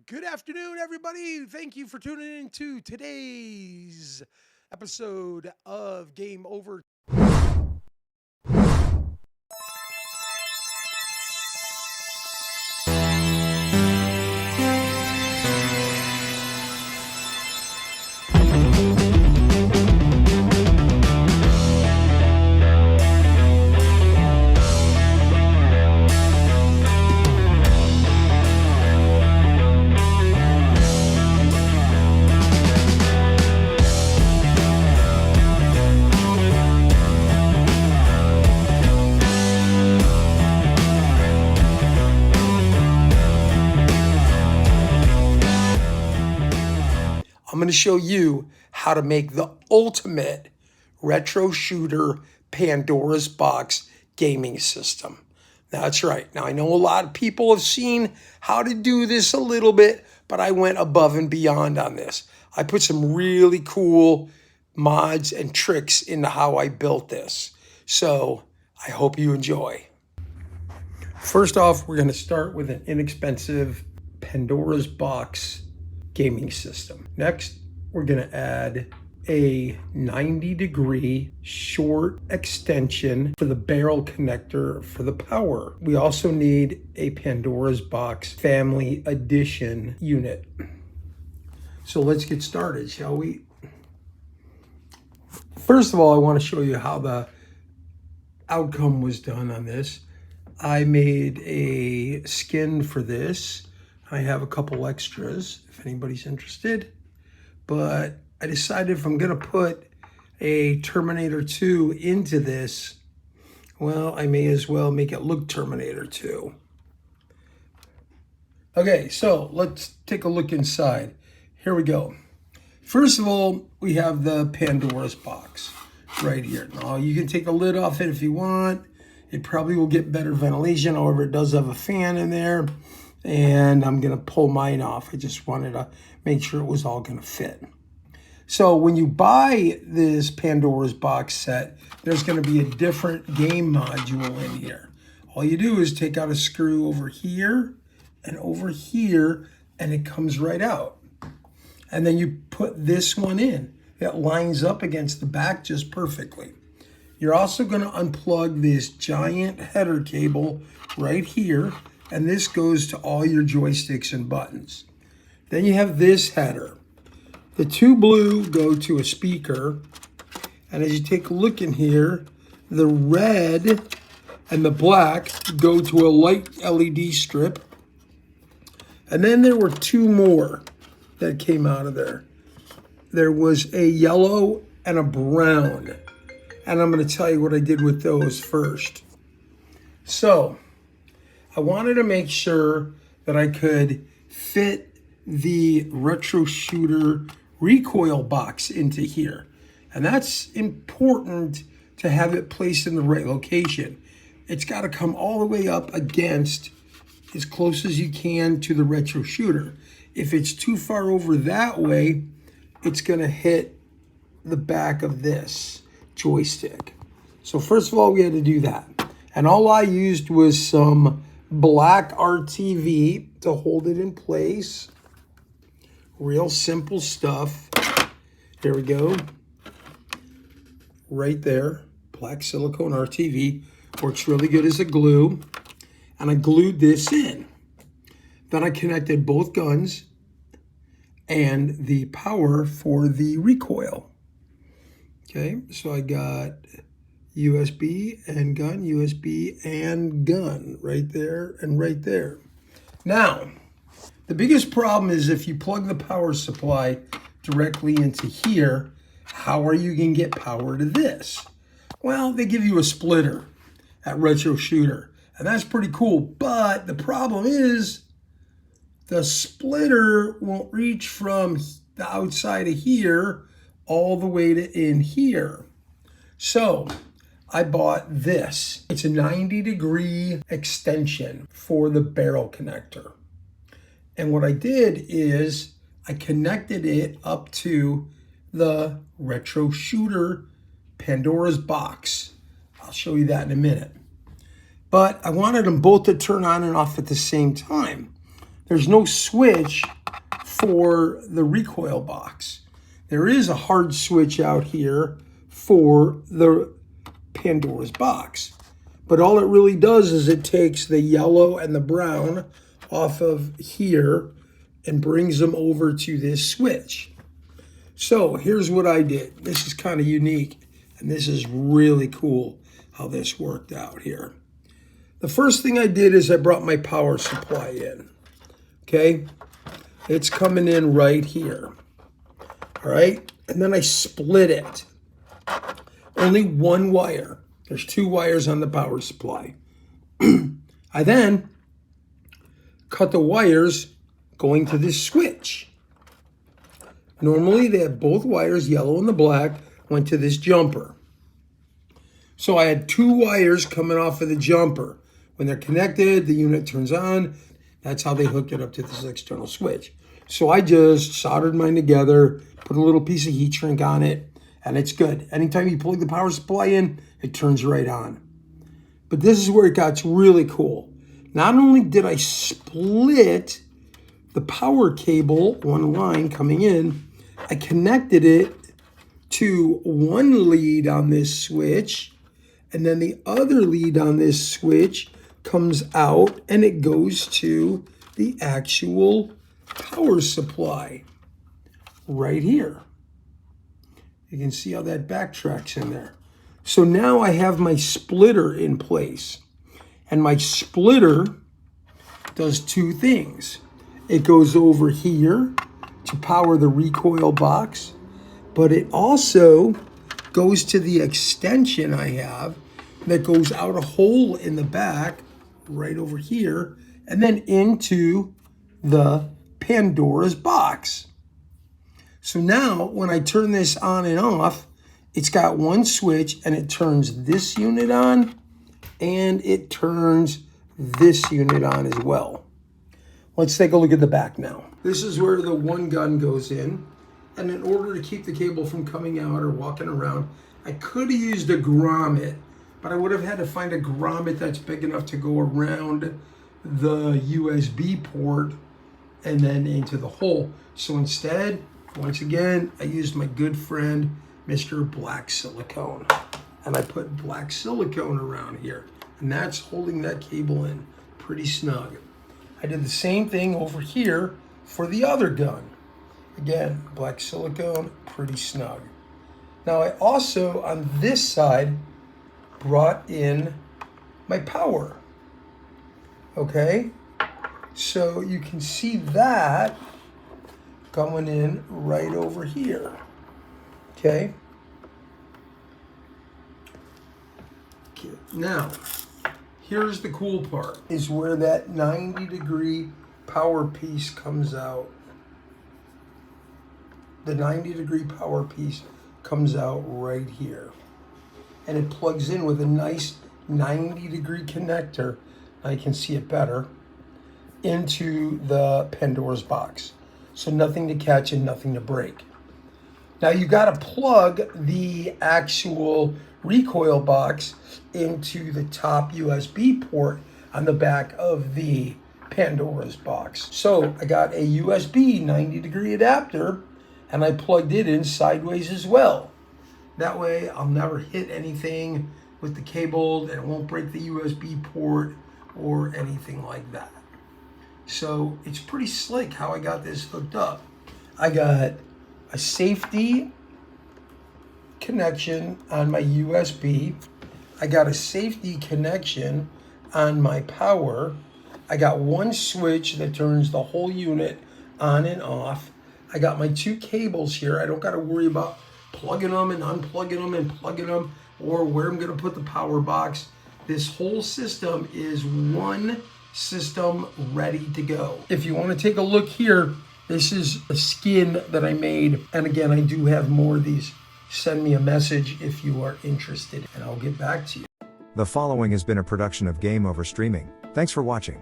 Good afternoon, everybody. Thank you for tuning in to today's episode of Game Over. I'm going to show you how to make the ultimate retro shooter Pandora's box gaming system. That's right. Now, I know a lot of people have seen how to do this a little bit, but I went above and beyond on this. I put some really cool mods and tricks into how I built this. So I hope you enjoy. First off, we're going to start with an inexpensive Pandora's box gaming system. Next, we're going to add a 90-degree short extension for the barrel connector for the power. We also need a Pandora's box family edition unit. So let's get started, shall we? First of all, I want to show you how the outcome was done on this. I made a skin for this. I have a couple extras if anybody's interested, but I decided if I'm going to put a Terminator 2 into this, well, I may as well make it look Terminator 2. Okay, so let's take a look inside. Here we go. First of all, we have the Pandora's box right here. Now, you can take the lid off it if you want. It probably will get better ventilation. However, it does have a fan in there. And I'm going to pull mine off. I just wanted to make sure it was all going to fit. So when you buy this Pandora's box set, there's going to be a different game module in here. All you do is take out a screw over here, and it comes right out. And then you put this one in. It lines up against the back just perfectly. You're also going to unplug this giant header cable right here, and this goes to all your joysticks and buttons. Then you have this header. The two blue go to a speaker, and as you take a look in here, the red and the black go to a light LED strip. And then there were two more that came out of there. There was a yellow and a brown. And I'm going to tell you what I did with those first. So I wanted to make sure that I could fit the retro shooter recoil box into here. And that's important to have it placed in the right location. It's got to come all the way up against as close as you can to the retro shooter. If it's too far over that way, it's going to hit the back of this joystick. So first of all, we had to do that. And all I used was some black RTV to hold it in place. Real simple stuff. Here we go. Right there. Black silicone RTV. Works really good as a glue. And I glued this in. Then I connected both guns and the power for the recoil. Okay, so I got USB and gun right there and right there. Now, the biggest problem is if you plug the power supply directly into here, how are you going to get power to this? Well, they give you a splitter at Retro Shooter, and that's pretty cool. But the problem is the splitter won't reach from the outside of here all the way to in here. So I bought this. It's a 90-degree extension for the barrel connector. And what I did is I connected it up to the retro shooter Pandora's box. I'll show you that in a minute. But I wanted them both to turn on and off at the same time. there's no switch for the recoil box. There is a hard switch out here for the Pandora's box. But all it really does is it takes the yellow and the brown off of here and brings them over to this switch. So here's what I did. This is kind of unique, and this is really cool how this worked out here. The first thing I did is I brought my power supply in. Okay? It's coming in right here. All right? And then I split it. Only one wire. There's 2 wires on the power supply. I then cut the wires going to this switch. Normally they have both wires, yellow and the black, went to this jumper. So I had 2 wires coming off of the jumper. When they're connected, the unit turns on. That's how they hooked it up to this external switch. So I just soldered mine together, put a little piece of heat shrink on it, and it's good. Anytime you plug the power supply in, it turns right on. But this is where it got really cool. Not only did I split the power cable, one line coming in, I connected it to one lead on this switch, and then the other lead on this switch comes out and it goes to the actual power supply right here. You can see how that backtracks in there. So now I have my splitter in place, and my splitter does 2 things. It goes over here to power the recoil box, but it also goes to the extension I have that goes out a hole in the back right over here and then into the Pandora's box. So now when I turn this on and off, it's got one switch and it turns this unit on and it turns this unit on as well. Let's take a look at the back now. This is where the one gun goes in. And in order to keep the cable from coming out or walking around, I could have used a grommet, but I would have had to find a grommet that's big enough to go around the USB port and then into the hole. So instead, once again, I used my good friend, Mr. Black Silicone. And I put black silicone around here. And that's holding that cable in pretty snug. I did the same thing over here for the other gun. Again, black silicone, pretty snug. Now I also, on this side, brought in my power. Okay? So you can see that going in right over here. Okay? Okay. Now, here's the cool part, is where that 90-degree power piece comes out. The 90-degree power piece comes out right here. And it plugs in with a nice 90-degree connector, I can see it better, into the Pandora's box. So nothing to catch and nothing to break. Now you got to plug the actual recoil box into the top USB port on the back of the Pandora's box. So I got a USB 90-degree adapter and I plugged it in sideways as well. That way I'll never hit anything with the cable and it won't break the USB port or anything like that. So it's pretty slick how I got this hooked up. I got a safety connection on my USB. I got a safety connection on my power. I got one switch that turns the whole unit on and off. I got my 2 cables here. I don't got to worry about plugging them and unplugging them and plugging them or where I'm going to put the power box. This whole system is one system ready to go. If you want to take a look here, this is a skin that I made. And again, I do have more of these. Send me a message if you are interested and I'll get back to you. The following has been a production of Game Over Streaming. Thanks for watching.